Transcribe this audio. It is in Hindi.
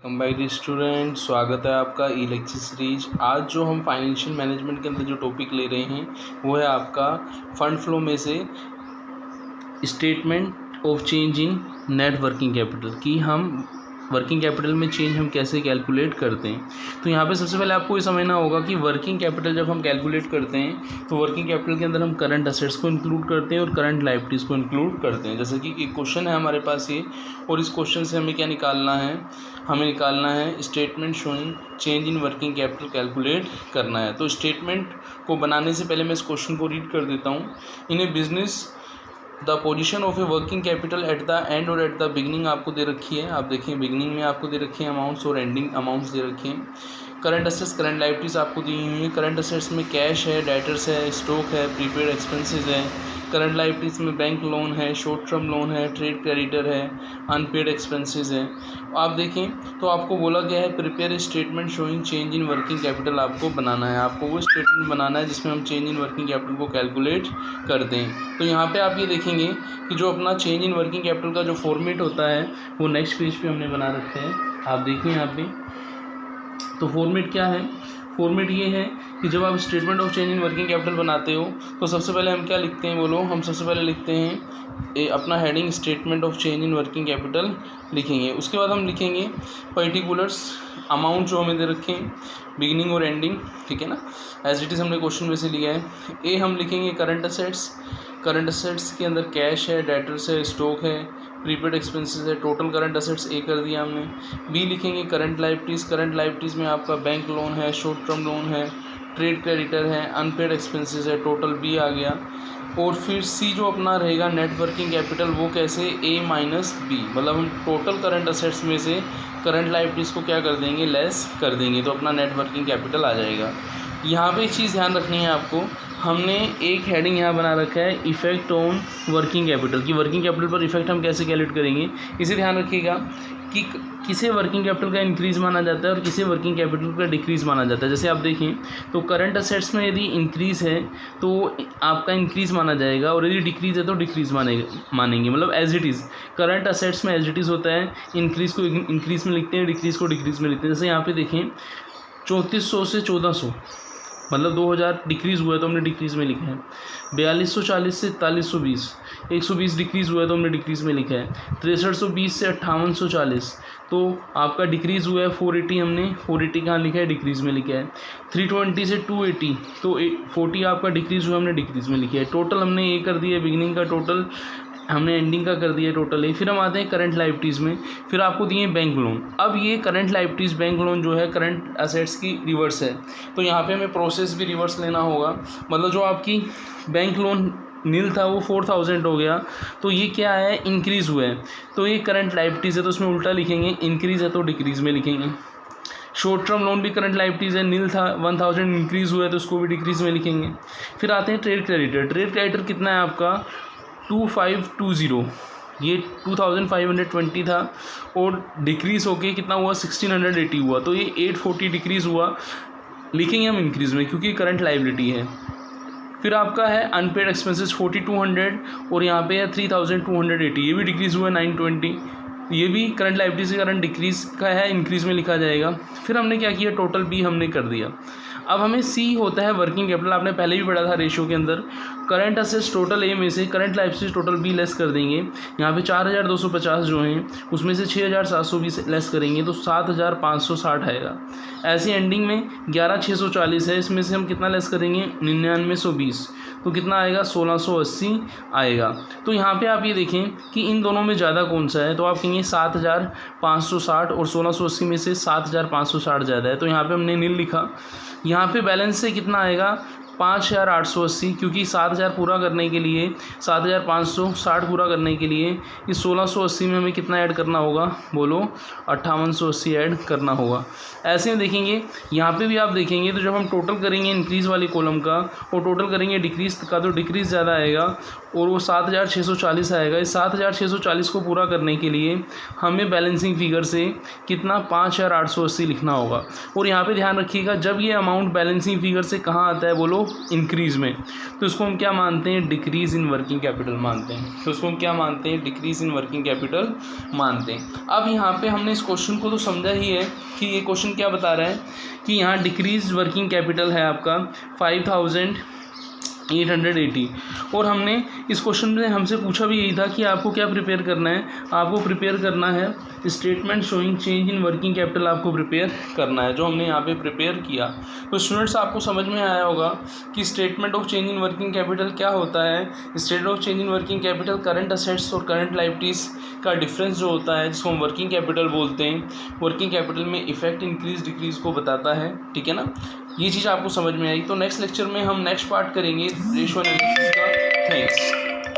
कंबाइंड स्टूडेंट, स्वागत है आपका ई लेक्चर सीरीज। आज जो हम फाइनेंशियल मैनेजमेंट के अंदर जो टॉपिक ले रहे हैं वो है आपका फंड फ्लो में से statement of change in net working capital की हम वर्किंग कैपिटल में चेंज हम कैसे कैलकुलेट करते हैं। तो यहाँ पे सबसे पहले आपको ये समझना होगा कि वर्किंग कैपिटल जब हम कैलकुलेट करते हैं तो वर्किंग कैपिटल के अंदर हम करंट असेट्स को इंक्लूड करते हैं और करंट लायबिलिटीज़ को इंक्लूड करते हैं। जैसे कि एक क्वेश्चन है हमारे पास ये, और इस क्वेश्चन से हमें क्या निकालना है, हमें निकालना है statement showing change in working capital calculate करना है। तो स्टेटमेंट को बनाने से पहले मैं इस क्वेश्चन को रीड कर देता हूँ। In a business the position of a working capital at the end और एट द बिगनिंग आपको दे रखी है। आप देखिए बिगनिंग में आपको दे रखी है अमाउंट्स और एंडिंग अमाउंट्स दे रखे हैं। करंट असेट्स करंट लायबिलिटीज़ आपको दी हुई है। करंट असेट्स में कैश है, डेटर्स है, स्टॉक है, प्रीपेड एक्सपेंसेस है। करंट लायबिलिटीज़ में बैंक लोन है, शॉर्ट टर्म लोन है, ट्रेड क्रेडिटर है, अनपेड एक्सपेंसेस है। आप देखें तो आपको बोला गया है prepare a statement showing change in working capital आपको बनाना है। आपको वो स्टेटमेंट बनाना है जिसमें हम चेंज इन वर्किंग कैपिटल को कैलकुलेट करते हैं। तो यहाँ पे आप ये देखेंगे कि जो अपना चेंज इन वर्किंग कैपिटल का जो फॉर्मेट होता है वो नेक्स्ट पेज पे हमने बना रखा है। आप देखिए यहाँ पे तो फॉर्मेट क्या है, फॉर्मेट ये है कि जब आप statement of change in working capital बनाते हो तो सबसे पहले हम क्या लिखते हैं बोलो, हम सबसे पहले लिखते हैं अपना heading statement of change in working capital लिखेंगे। उसके बाद हम लिखेंगे पर्टिकुलर्स अमाउंट जो हमें दे रखे हैं, बिगिनिंग और एंडिंग, ठीक है ना, एज इट इज़ हमने क्वेश्चन में से लिया है। ए हम लिखेंगे करंट असेट्स, करंट असेट्स के अंदर कैश है, डेटर्स है, स्टॉक है, प्रीपेड एक्सपेंसेस है, टोटल करंट असेट्स ए कर दिया हमने। बी लिखेंगे करंट लायबिलिटीज़, करंट लायबिलिटीज़ में आपका बैंक लोन है, शॉर्ट टर्म लोन है, ट्रेड क्रेडिटर है, अनपेड एक्सपेंसेस है, टोटल बी आ गया। और फिर सी जो अपना रहेगा नेट वर्किंग कैपिटल, वो कैसे ए माइनस बी, मतलब हम टोटल करंट असेट्स में से करंट लायबिलिटीज़ को क्या कर देंगे, लेस कर देंगे, तो अपना नेट वर्किंग कैपिटल आ जाएगा। यहाँ पे एक चीज़ ध्यान रखनी है आपको, हमने एक हेडिंग यहाँ बना रखा है इफेक्ट ऑन वर्किंग कैपिटल की वर्किंग कैपिटल पर इफेक्ट हम कैसे कैलकुलेट करेंगे। इसे ध्यान रखिएगा कि किसे वर्किंग कैपिटल का इंक्रीज़ माना जाता है और किसे वर्किंग कैपिटल का डिक्रीज़ माना जाता है। जैसे आप देखें तो करंट असेट्स में यदि इंक्रीज़ है तो आपका इंक्रीज़ माना जाएगा, और यदि डिक्रीज़ है तो डिक्रीज़ मानेंगे, मतलब as it is. Current assets में एज इट इज़ होता है, इंक्रीज़ को इंक्रीज़ में लिखते हैं, डिक्रीज़ को डिक्रीज़ में लिखते हैं। जैसे यहाँ पे देखें 3400 से 1400, मतलब 2000 डिक्रीज़ हुआ है तो हमने डिक्रीज़ में लिखा है। 4240 से 4120, 120 डिक्रीज़ हुआ है तो हमने डिक्रीज़ में लिखा है। 6320 से 5840 तो आपका डिक्रीज़ हुआ है 480, हमने 480 कहाँ लिखा है, डिक्रीज़ में लिखा है। 320 से 280 तो 40 आपका डिक्रीज़ हुआ, हमने डिक्रीज़ में लिखा है। टोटल हमने ये कर दिया, बिगिनिंग का टोटल हमने एंडिंग का कर दिया टोटल है। फिर हम आते हैं करंट लायबिलिटीज़ में, फिर आपको दिए बैंक लोन। अब ये करंट लायबिलिटीज़ बैंक लोन जो है करंट असेट्स की रिवर्स है, तो यहाँ पे हमें प्रोसेस भी रिवर्स लेना होगा। मतलब जो आपकी बैंक लोन नील था वो 4000 हो गया, तो ये क्या है, इंक्रीज़ हुआ है, तो ये करंट लायबिलिटीज़ है, तो उसमें उल्टा लिखेंगे, इंक्रीज़ है तो डिक्रीज़ में लिखेंगे। शॉर्ट टर्म लोन भी करंट लायबिलिटीज़ है, नील था 1000 इंक्रीज़ हुआ है तो उसको भी डिक्रीज़ में लिखेंगे। फिर आते हैं ट्रेड क्रेडिटर। ट्रेड क्रेडिटर कितना है आपका 2520, ये 2520 था और डिक्रीज़ होके कितना हुआ 1680 हुआ, तो ये 840 डिक्रीज़ हुआ, लिखेंगे हम इंक्रीज़ में क्योंकि करंट लायबिलिटी है। फिर आपका है अनपेड एक्सपेंसेस 4200 और यहाँ पे है 3280, ये भी डिक्रीज़ हुआ है 920, ये भी करंट लायबिलिटी से करंट डिक्रीज़ का है, इंक्रीज़ में लिखा जाएगा। फिर हमने क्या किया, टोटल बी हमने कर दिया। अब हमें सी होता है वर्किंग कैपिटल, आपने पहले भी पढ़ा था रेशियो के अंदर, करंट असेट्स टोटल ए में से current liabilities total be less कर देंगे। यहाँ पे 4250 जो हैं उसमें से 6720 लेस करेंगे तो 7560 आएगा। ऐसे एंडिंग में 11640 है, इसमें से हम कितना लेस करेंगे 9920, तो कितना आएगा 1680 आएगा। तो यहाँ पे आप ये देखें कि इन दोनों में ज़्यादा कौन सा है, तो आप कहेंगे 7560 और 1680 में से 7560 ज़्यादा है, तो यहाँ पे हमने नील लिखा। यहाँ पे बैलेंस से कितना आएगा 5880, क्योंकि 7000 पूरा करने के लिए 7560 पूरा करने के लिए इस 1680 में हमें कितना ऐड करना होगा बोलो, 5880 ऐड करना होगा। ऐसे में देखेंगे यहाँ पे भी आप देखेंगे तो जब हम टोटल करेंगे इंक्रीज़ वाली कॉलम का और टोटल करेंगे डिक्रीज़ का, तो डिक्रीज़ ज़्यादा आएगा और वो 7640 आएगा। इस 7640 को पूरा करने के लिए हमें बैलेंसिंग फिगर से कितना 5880 लिखना होगा। और यहाँ पे ध्यान रखिएगा जब ये अमाउंट बैलेंसिंग फिगर से कहाँ आता है बोलो, इंक्रीज़ में, तो इसको हम क्या मानते हैं, डिक्रीज़ इन वर्किंग कैपिटल मानते हैं। तो इसको हम क्या मानते हैं, डिक्रीज़ इन वर्किंग कैपिटल मानते हैं। अब यहाँ पे हमने इस क्वेश्चन को तो समझा ही है कि ये क्वेश्चन क्या बता रहा है कि यहाँ डिक्रीज वर्किंग कैपिटल है आपका 5880, और हमने इस क्वेश्चन में हमसे पूछा भी यही था कि आपको क्या प्रिपेयर करना है, आपको प्रिपेयर करना है statement showing change in working capital, आपको प्रिपेयर करना है, जो हमने यहाँ पे प्रिपेयर किया। तो स्टूडेंट्स आपको समझ में आया होगा कि statement of change in working capital क्या होता है। Statement of change in working capital current assets और करंट लायबिलिटीज़ का डिफरेंस जो होता है, जिसको हम वर्किंग कैपिटल बोलते हैं, वर्किंग कैपिटल में इफेक्ट इंक्रीज डिक्रीज को बताता है। ठीक है ना, ये चीज़ आपको समझ में आई। तो नेक्स्ट लेक्चर में हम नेक्स्ट पार्ट करेंगे रेशियो एनालिसिस का। थैंक्स।